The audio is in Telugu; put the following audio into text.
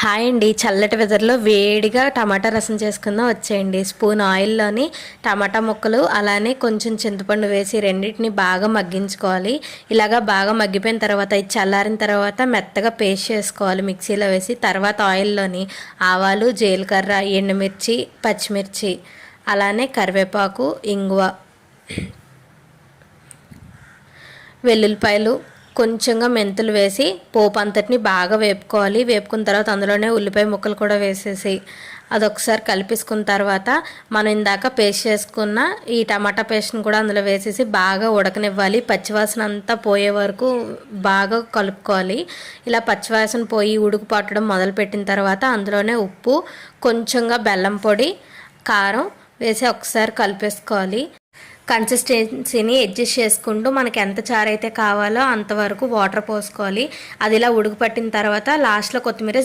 హాయ్ అండి, చల్లటి వెదర్లో వేడిగా టమాటా రసం చేసుకుందాం వచ్చేయండి. స్పూన్ ఆయిల్లోని టమాటా ముక్కలు అలానే కొంచెం చింతపండు వేసి రెండింటిని బాగా మగ్గించుకోవాలి. ఇలాగా బాగా మగ్గిపోయిన తర్వాత ఇది చల్లారిన తర్వాత మెత్తగా పేస్ట్ చేసుకోవాలి మిక్సీలో వేసి. తర్వాత ఆయిల్లోని ఆవాలు, జీలకర్ర, ఎండుమిర్చి, పచ్చిమిర్చి అలానే కరివేపాకు, ఇంగువ, వెల్లుల్లిపాయలు, కొంచెంగా మెంతులు వేసి పోపు అంతటిని బాగా వేపుకోవాలి. వేపుకున్న తర్వాత అందులోనే ఉల్లిపాయ ముక్కలు కూడా వేసేసి అదొకసారి కలిపేసుకున్న తర్వాత మనం ఇందాక పేస్ట్ చేసుకున్న ఈ టమాటా పేస్ట్ని కూడా అందులో వేసేసి బాగా ఉడకనివ్వాలి. పచ్చివాసన అంతా పోయే వరకు బాగా కలుపుకోవాలి. ఇలా పచ్చివాసన పోయి ఉడుకు పట్టడం మొదలుపెట్టిన తర్వాత అందులోనే ఉప్పు, కొంచెంగా బెల్లం పొడి, కారం వేసి ఒకసారి కలిపేసుకోవాలి. కన్సిస్టెన్సీని అడ్జస్ట్ చేసుకుంటూ మనకి ఎంత చారు అయితే కావాలో అంతవరకు వాటర్ పోసుకోవాలి. అది ఇలా ఉడుకు పట్టిన తర్వాత లాస్ట్లో కొత్తిమీర